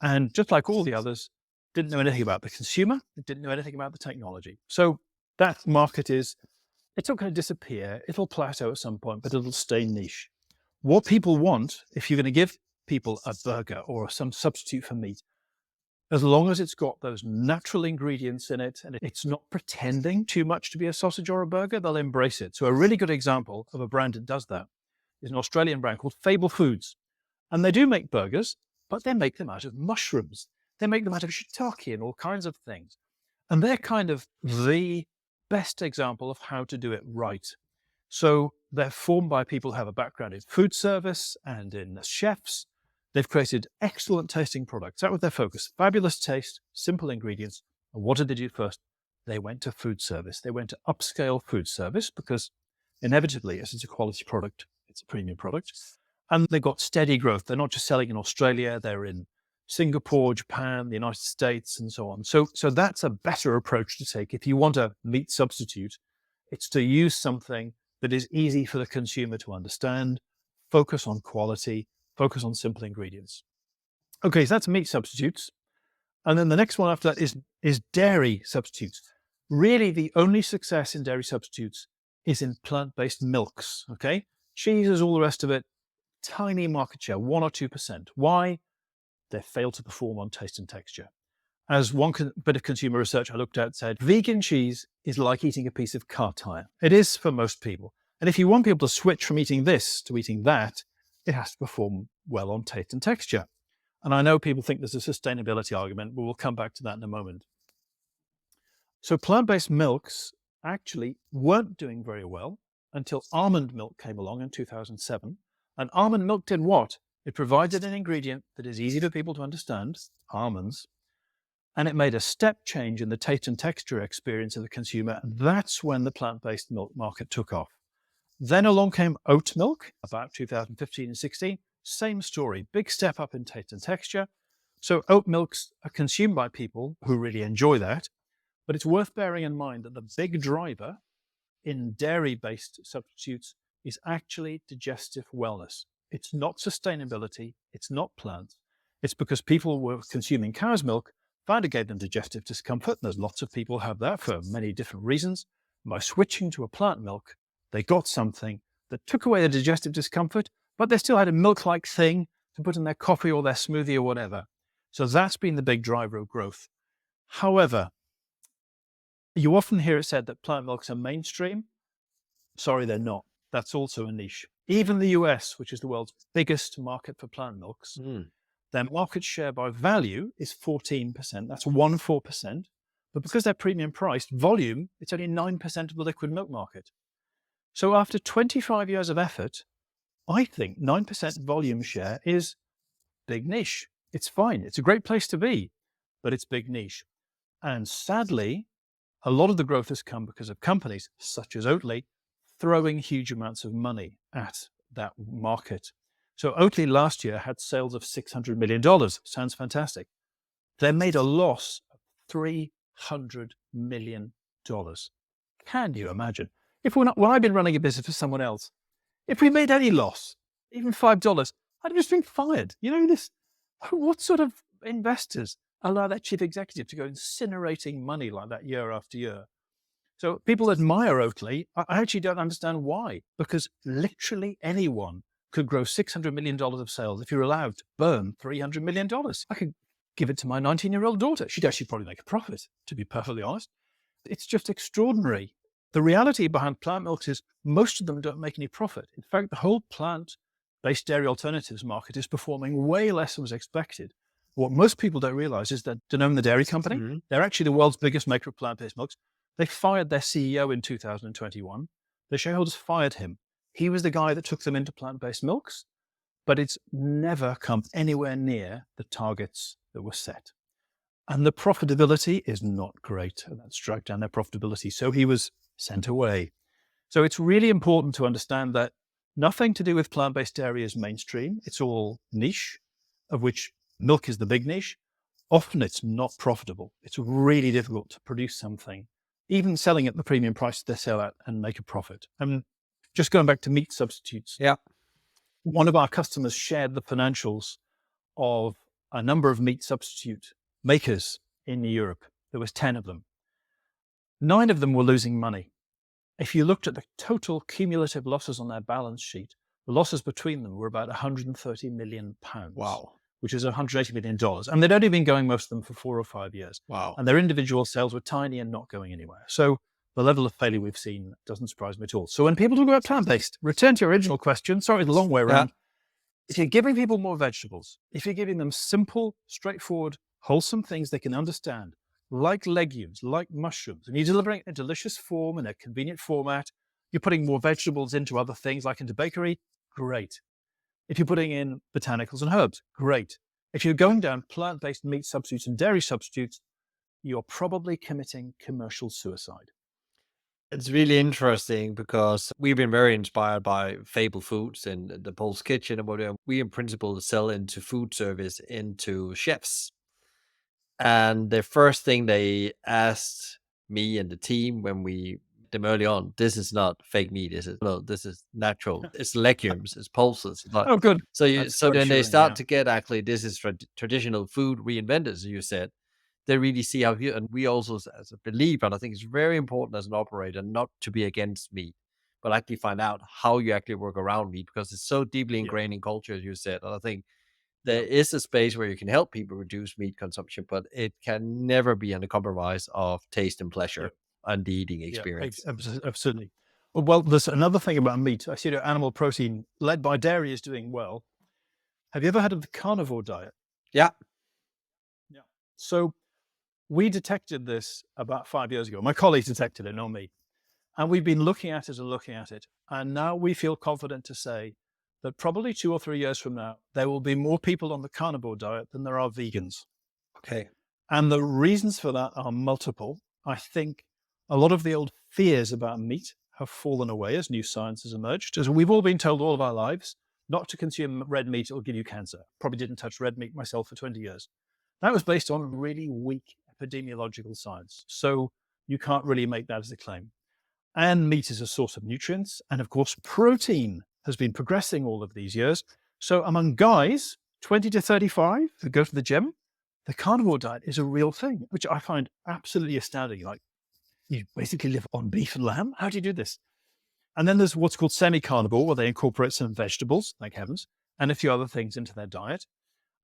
And just like all the others, didn't know anything about the consumer, didn't know anything about the technology. So that market it's not going to disappear. It'll plateau at some point, but it'll stay niche. What people want, if you're going to give people a burger or some substitute for meat, as long as it's got those natural ingredients in it and it's not pretending too much to be a sausage or a burger, they'll embrace it. So a really good example of a brand that does that is an Australian brand called Fable Foods. And they do make burgers, but they make them out of mushrooms. They make them out of shiitake and all kinds of things. And they're kind of the best example of how to do it right. So they're formed by people who have a background in food service and in chefs. They've created excellent tasting products. That was their focus. Fabulous taste, simple ingredients. And what did they do first? They went to food service. They went to upscale food service because inevitably, as it's a quality product, it's a premium product. And they got steady growth. They're not just selling in Australia, they're in Singapore, Japan, the United States, and so on. So that's a better approach to take. If you want a meat substitute, it's to use something that is easy for the consumer to understand, focus on quality, focus on simple ingredients. Okay, so that's meat substitutes. And then the next one after that is dairy substitutes. Really, the only success in dairy substitutes is in plant-based milks, okay? Cheeses, all the rest of it, tiny market share, 1 or 2%. Why? They fail to perform on taste and texture. As one bit of consumer research I looked at said, vegan cheese is like eating a piece of car tire. It is for most people. And if you want people to switch from eating this to eating that, it has to perform well on taste and texture. And I know people think there's a sustainability argument, but we'll come back to that in a moment. So plant-based milks actually weren't doing very well until almond milk came along in 2007. And almond milk did what? It provided an ingredient that is easy for people to understand, almonds, and it made a step change in the taste and texture experience of the consumer. And that's when the plant-based milk market took off. Then along came oat milk, about 2015 and 16. Same story, big step up in taste and texture. So oat milks are consumed by people who really enjoy that. But it's worth bearing in mind that the big driver in dairy-based substitutes is actually digestive wellness. It's not sustainability, it's not plants. It's because people were consuming cow's milk, found it gave them digestive discomfort. And there's lots of people who have that for many different reasons. By switching to a plant milk, they got something that took away the digestive discomfort, but they still had a milk-like thing to put in their coffee or their smoothie or whatever. So that's been the big driver of growth. However, you often hear it said that plant milks are mainstream. Sorry, they're not. That's also a niche. Even the US, which is the world's biggest market for plant milks, their market share by value is 14%. That's 14%. But because they're premium priced, volume, it's only 9% of the liquid milk market. So after 25 years of effort, I think 9% volume share is big niche. It's fine. It's a great place to be, but it's big niche. And sadly, a lot of the growth has come because of companies such as Oatly throwing huge amounts of money at that market. So Oatly last year had sales of $600 million. Sounds fantastic. They made a loss of $300 million. Can you imagine? When I've been running a business for someone else, if we made any loss, even $5, I'd have just been fired. You know, what sort of investors allow their chief executive to go incinerating money like that year after year? So people admire Oatly. I actually don't understand why, because literally anyone could grow $600 million of sales if you're allowed to burn $300 million. I could give it to my 19-year-old daughter. She'd actually probably make a profit, to be perfectly honest. It's just extraordinary. The reality behind plant milks is most of them don't make any profit. In fact, the whole plant-based dairy alternatives market is performing way less than was expected. What most people don't realize is that Danone, the dairy company, they're actually the world's biggest maker of plant-based milks. They fired their CEO in 2021. The shareholders fired him. He was the guy that took them into plant-based milks, but it's never come anywhere near the targets that were set. And the profitability is not great, and that's dragged down their profitability. So he was sent away. So it's really important to understand that nothing to do with plant-based dairy is mainstream. It's all niche, of which milk is the big niche. Often it's not profitable. It's really difficult to produce something, even selling at the premium price they sell at, and make a profit. And just going back to meat substitutes. Yeah. One of our customers shared the financials of a number of meat substitute makers in Europe. There was 10 of them. 9 of them were losing money. If you looked at the total cumulative losses on their balance sheet, the losses between them were about £130 million. Wow. Which is $180 million. And they'd only been going, most of them, for 4 or 5 years. Wow. And their individual sales were tiny and not going anywhere. So the level of failure we've seen doesn't surprise me at all. So when people talk about plant-based, return to your original question, sorry, the long way around. If you're giving people more vegetables, if you're giving them simple, straightforward, wholesome things they can understand, like legumes, like mushrooms, and you're delivering a delicious form in a convenient format, you're putting more vegetables into other things, like into bakery, great. If you're putting in botanicals and herbs, great. If you're going down plant-based meat substitutes and dairy substitutes, you're probably committing commercial suicide. It's really interesting because we've been very inspired by Fable Foods and the Paul's Kitchen and whatever. We, in principle, sell into food service, into chefs. And the first thing they asked me and the team when we them early on, this is not fake meat, is it? No, this is natural. It's legumes, it's pulses. Oh, good. So then they start to get, actually, this is traditional food reinvented, as you said. They really see how you, and we also, as a believer, and I think it's very important as an operator not to be against meat, but actually find out how you actually work around meat, because it's so deeply ingrained in culture, as you said. And I think there is a space where you can help people reduce meat consumption, but it can never be on the compromise of taste and pleasure and the eating experience. Absolutely. Well, there's another thing about meat. I see that animal protein led by dairy is doing well. Have you ever heard of the carnivore diet? Yeah. So we detected this about 5 years ago. My colleagues detected it, not me. And we've been looking at it. And now we feel confident to say that probably 2 or 3 years from now, there will be more people on the carnivore diet than there are vegans. Okay. And the reasons for that are multiple. I think a lot of the old fears about meat have fallen away as new science has emerged. As we've all been told all of our lives, not to consume red meat, it'll give you cancer. Probably didn't touch red meat myself for 20 years. That was based on really weak epidemiological science. So you can't really make that as a claim. And meat is a source of nutrients. And of course, protein has been progressing all of these years. So among guys, 20 to 35 who go to the gym, the carnivore diet is a real thing, which I find absolutely astounding. Like, you basically live on beef and lamb. How do you do this? And then there's what's called semi-carnivore, where they incorporate some vegetables, thank heavens, and a few other things into their diet.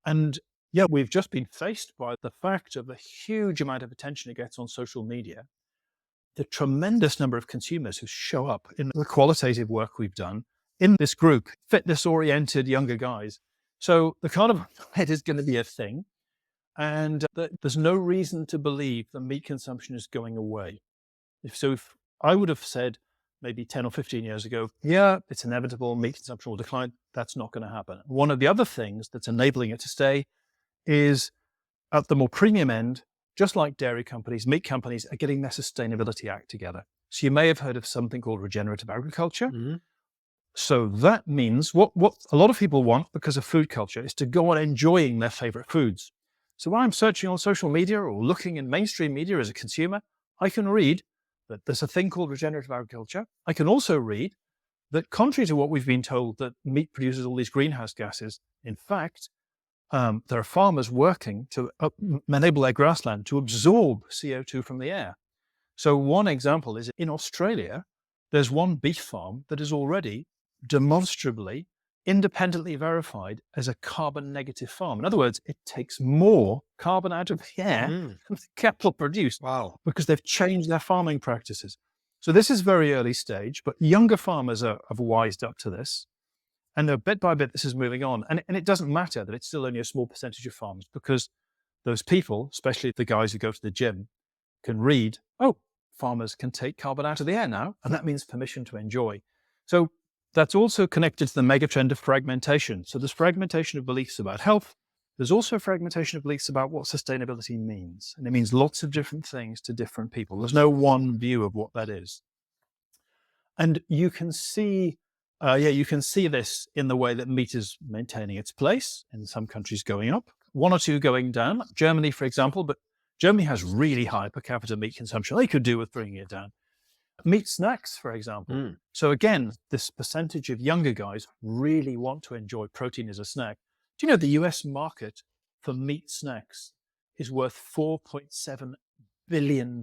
And yeah, we've just been faced by the fact of the huge amount of attention it gets on social media, the tremendous number of consumers who show up in the qualitative work we've done in this group, fitness-oriented younger guys. So the carnivore diet is going to be a thing. And there's no reason to believe that meat consumption is going away. If I would have said maybe 10 or 15 years ago, yeah, it's inevitable, meat consumption will decline, that's not going to happen. One of the other things that's enabling it to stay is at the more premium end, just like dairy companies, meat companies are getting their sustainability act together. So you may have heard of something called regenerative agriculture. Mm-hmm. So that means what a lot of people want, because of food culture, is to go on enjoying their favorite foods. So when I'm searching on social media or looking in mainstream media as a consumer, I can read that there's a thing called regenerative agriculture. I can also read that contrary to what we've been told, that meat produces all these greenhouse gases, in fact, there are farmers working to enable their grassland to absorb CO2 from the air. So one example is in Australia, there's one beef farm that is already demonstrably independently verified as a carbon negative farm. In other words, it takes more carbon out of the air Mm. than the cattle produce Wow. because they've changed their farming practices. So this is very early stage, but younger farmers have wised up to this. And bit by bit, this is moving on. And it doesn't matter that it's still only a small percentage of farmers, because those people, especially the guys who go to the gym, can read, oh, farmers can take carbon out of the air now, and that means permission to enjoy. So that's also connected to the megatrend of fragmentation. So there's fragmentation of beliefs about health. There's also fragmentation of beliefs about what sustainability means. And it means lots of different things to different people. There's no one view of what that is. And you can see this in the way that meat is maintaining its place, in some countries going up, one or two going down, like Germany, for example, but Germany has really high per capita meat consumption. They could do with bringing it down. Meat snacks, for example. Mm. So again, this percentage of younger guys really want to enjoy protein as a snack. Do you know the US market for meat snacks is worth $4.7 billion,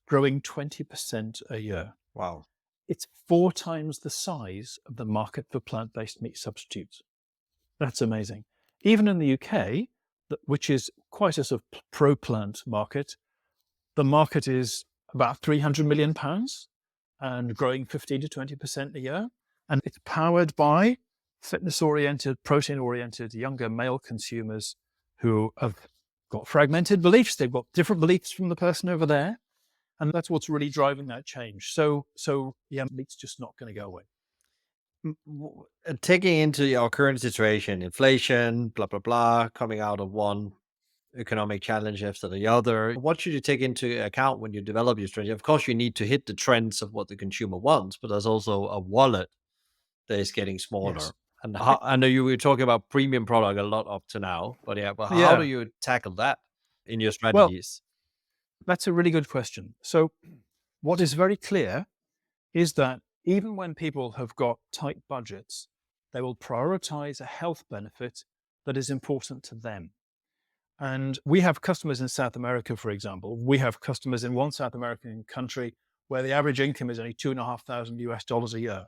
growing 20% a year? Wow. It's 4 times the size of the market for plant-based meat substitutes. That's amazing. Even in the UK, which is quite a sort of pro-plant market, the market is about £300 million and growing 15 to 20% a year. And it's powered by fitness-oriented, protein-oriented, younger male consumers who have got fragmented beliefs. They've got different beliefs from the person over there. And that's what's really driving that change. So yeah, meat's just not going to go away. Taking into our current situation, inflation, blah, blah, blah, coming out of one economic challenge after the other, what should you take into account when you develop your strategy? Of course, you need to hit the trends of what the consumer wants, but there's also a wallet that is getting Yes. smaller. And how, I know you were talking about premium product a lot up to now, but how do Yeah. you tackle that in your Well, strategies? that's a really good question. So what is very clear is that even when people have got tight budgets, they will prioritize a health benefit that is important to them. And we have customers in South America, for example. We have customers in one South American country where the average income is only $2,500 a year.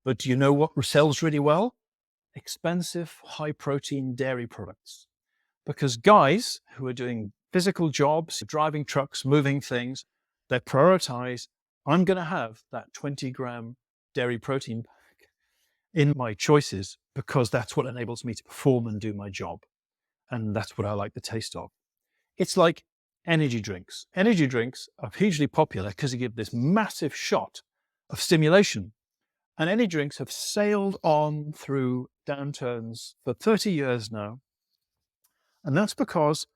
But do you know what sells really well? Expensive, high protein dairy products. Because guys who are doing physical jobs, driving trucks, moving things, they prioritize, I'm going to have that 20-gram dairy protein pack in my choices because that's what enables me to perform and do my job. And that's what I like the taste of. It's like energy drinks. Energy drinks are hugely popular because they give this massive shot of stimulation. And energy drinks have sailed on through downturns for 30 years now. And that's because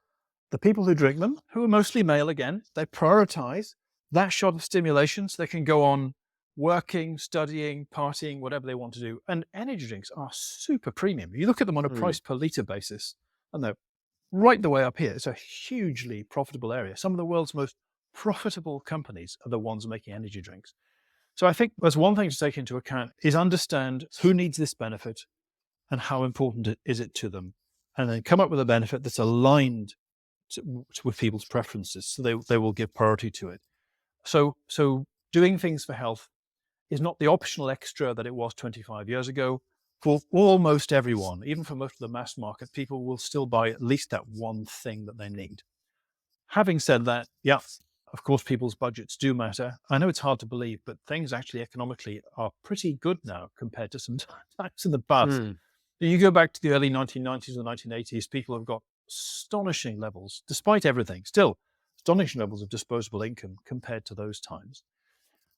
the people who drink them, who are mostly male again, they prioritize that shot of stimulation so they can go on working, studying, partying, whatever they want to do. And energy drinks are super premium. You look at them on a price per litre basis, and they're right the way up here. It's a hugely profitable area. Some of the world's most profitable companies are the ones making energy drinks. So I think there's one thing to take into account is understand who needs this benefit and how important is it to them, and then come up with a benefit that's aligned with people's preferences, so they will give priority to it. So doing things for health is not the optional extra that it was 25 years ago. For almost everyone, even for most of the mass market, people will still buy at least that one thing that they need. Having said that, yeah, of course, people's budgets do matter. I know it's hard to believe, but things actually economically are pretty good now compared to some times in the past. You go back to the early 1990s or 1980s, people have got astonishing levels, despite everything, still astonishing levels of disposable income compared to those times.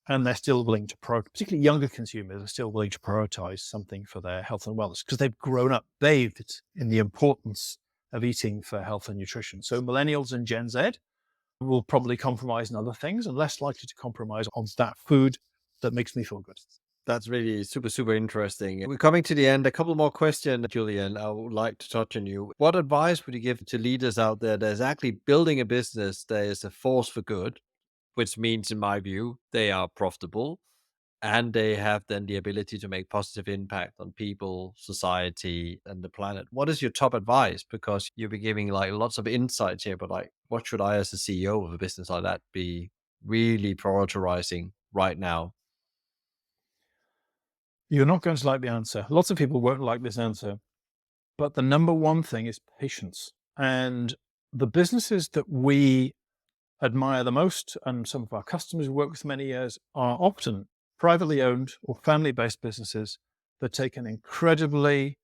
And they're still willing to particularly younger consumers are still willing to prioritize something for their health and wellness because they've grown up, bathed in the importance of eating for health and nutrition. So millennials and Gen Z will probably compromise on other things and less likely to compromise on that food that makes me feel good. That's really super, super interesting. We're coming to the end. A couple more questions, Julian. I would like to touch on you. What advice would you give to leaders out there that's actually building a business that is a force for good, which means, in my view, they are profitable and they have then the ability to make positive impact on people, society, and the planet. What is your top advice? Because you'll be giving like lots of insights here, but like, what should I, as a CEO of a business like that, be really prioritizing right now? You're not going to like the answer. Lots of people won't like this answer, but the number one thing is patience. And the businesses that we admire the most, and some of our customers who work with many years, are often privately owned or family-based businesses that take an incredibly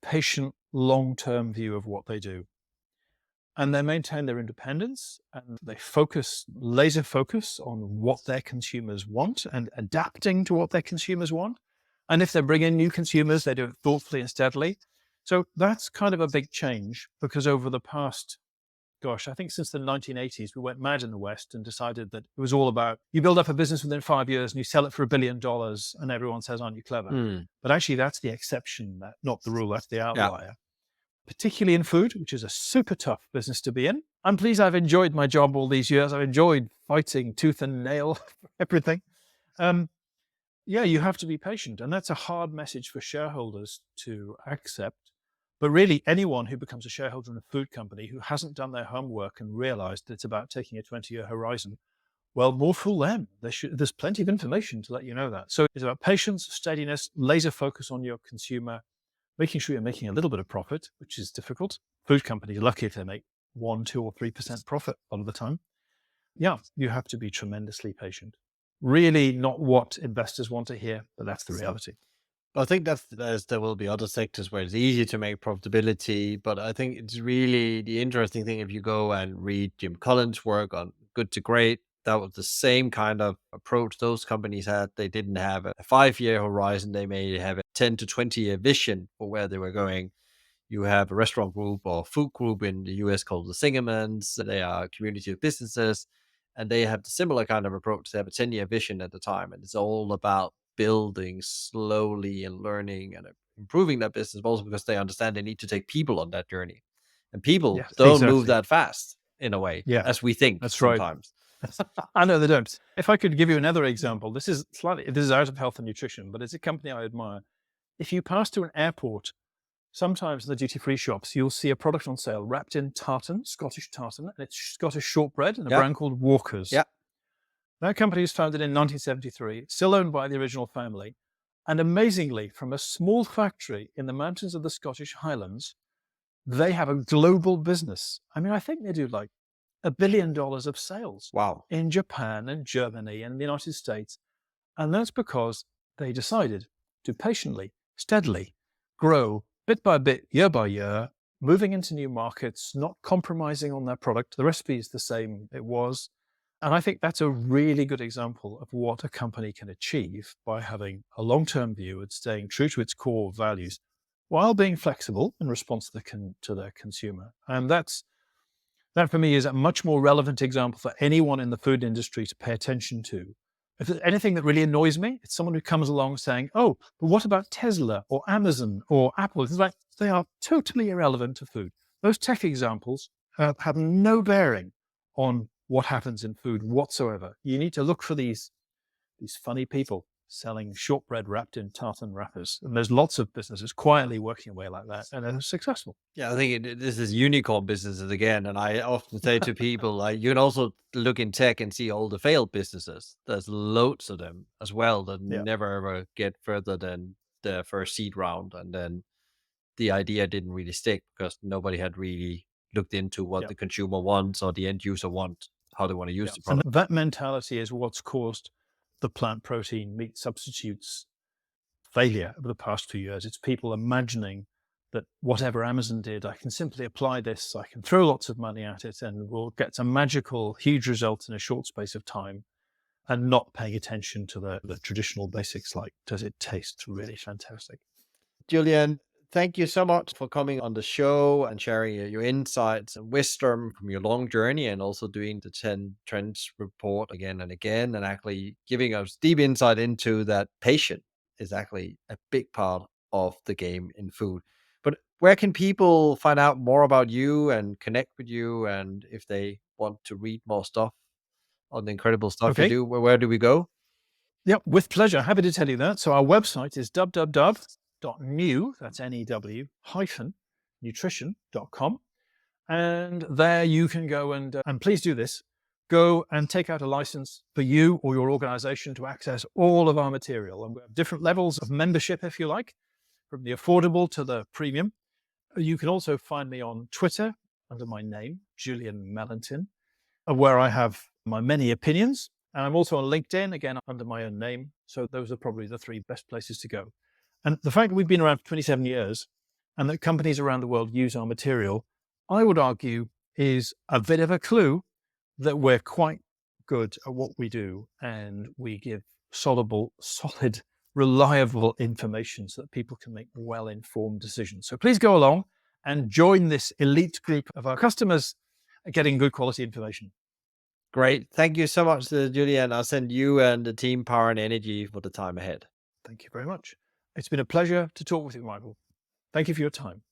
patient, long-term view of what they do. And they maintain their independence and they laser focus on what their consumers want and adapting to what their consumers want. And if they bring in new consumers, they do it thoughtfully and steadily. So that's kind of a big change, because over the past, gosh, I think since the 1980s, we went mad in the West and decided that it was all about, you build up a business within 5 years and you sell it for $1 billion and everyone says, aren't you clever? Hmm. But actually that's the exception, not the rule, that's the Yeah. outlier. Particularly in food, which is a super tough business to be in. I'm pleased I've enjoyed my job all these years. I've enjoyed fighting tooth and nail for everything. Yeah, you have to be patient. And that's a hard message for shareholders to accept. But really, anyone who becomes a shareholder in a food company who hasn't done their homework and realized that it's about taking a 20-year horizon, well, more fool them. There's plenty of information to let you know that. So it's about patience, steadiness, laser focus on your consumer, making sure you're making a little bit of profit, which is difficult. Food companies are lucky if they make 1, 2, or 3% profit a lot of the time. Yeah, you have to be tremendously patient. Really not what investors want to hear, but that's the reality. I think there will be other sectors where it's easy to make profitability, but I think it's really the interesting thing if you go and read Jim Collins' work on Good to Great. That was the same kind of approach those companies had. They didn't have a 5 year horizon. They may have a 10 to 20-year vision for where they were going. You have a restaurant group or food group in the US called the Singermans. They are a community of businesses, and they have the similar kind of approach. They have a 10-year vision at the time, and it's all about building slowly and learning and improving that business, but also because they understand they need to take people on that journey. And people Yes, don't move exactly. that fast in a way Yeah, as we think that's right. sometimes. I know they don't. If I could give you another example, this is out of health and nutrition, but it's a company I admire. If you pass through an airport, sometimes in the duty-free shops, you'll see a product on sale wrapped in tartan, Scottish tartan, and it's got a shortbread and a Yeah. brand called Walker's. Yeah. That company was founded in 1973, still owned by the original family. And amazingly, from a small factory in the mountains of the Scottish Highlands, they have a global business. I mean, I think they do like $1 billion of sales Wow. in Japan and Germany and the United States. And that's because they decided to patiently, steadily grow bit by bit, year by year, moving into new markets, not compromising on their product. The recipe is the same it was. And I think that's a really good example of what a company can achieve by having a long-term view and staying true to its core values while being flexible in response to their consumer. And that for me is a much more relevant example for anyone in the food industry to pay attention to. If there's anything that really annoys me, it's someone who comes along saying, oh, but what about Tesla or Amazon or Apple? It's like, they are totally irrelevant to food. Those tech examples have no bearing on what happens in food whatsoever. You need to look for these funny people selling shortbread wrapped in tartan wrappers. And there's lots of businesses quietly working away like that, and they're successful. Yeah, I think this is unicorn businesses again. And I often say to people, like, you can also look in tech and see all the failed businesses. There's loads of them as well that Yeah. never ever get further than the first seed round. And then the idea didn't really stick because nobody had really looked into what Yeah. the consumer wants or the end user want, how they want to use Yeah. the And product. that mentality is what's caused the plant protein meat substitutes failure over the past 2 years. It's people imagining that whatever Amazon did, I can simply apply this, I can throw lots of money at it, and we'll get some magical, huge result in a short space of time, and not paying attention to the traditional basics like, does it taste really fantastic? Julian, thank you so much for coming on the show and sharing your insights and wisdom from your long journey and also doing the 10 trends report again and again and actually giving us deep insight into that patient is actually a big part of the game in food. But where can people find out more about you and connect with you? And if they want to read more stuff on the incredible stuff you Okay. do, where do we go? Yep, with pleasure. Happy to tell you that. So our website is www.new, that's N-E-W, hyphen, nutrition.com. And there you can go and please do this, go and take out a license for you or your organization to access all of our material. And we have different levels of membership, if you like, from the affordable to the premium. You can also find me on Twitter under my name, Julian Melletin, where I have my many opinions. And I'm also on LinkedIn, again, under my own name. So those are probably the three best places to go. And the fact that we've been around for 27 years and that companies around the world use our material, I would argue, is a bit of a clue that we're quite good at what we do. And we give solid, reliable information so that people can make well-informed decisions. So please go along and join this elite group of our customers getting good quality information. Great. Thank you so much, Julian. I'll send you and the team power and energy for the time ahead. Thank you very much. It's been a pleasure to talk with you, Michael. Thank you for your time.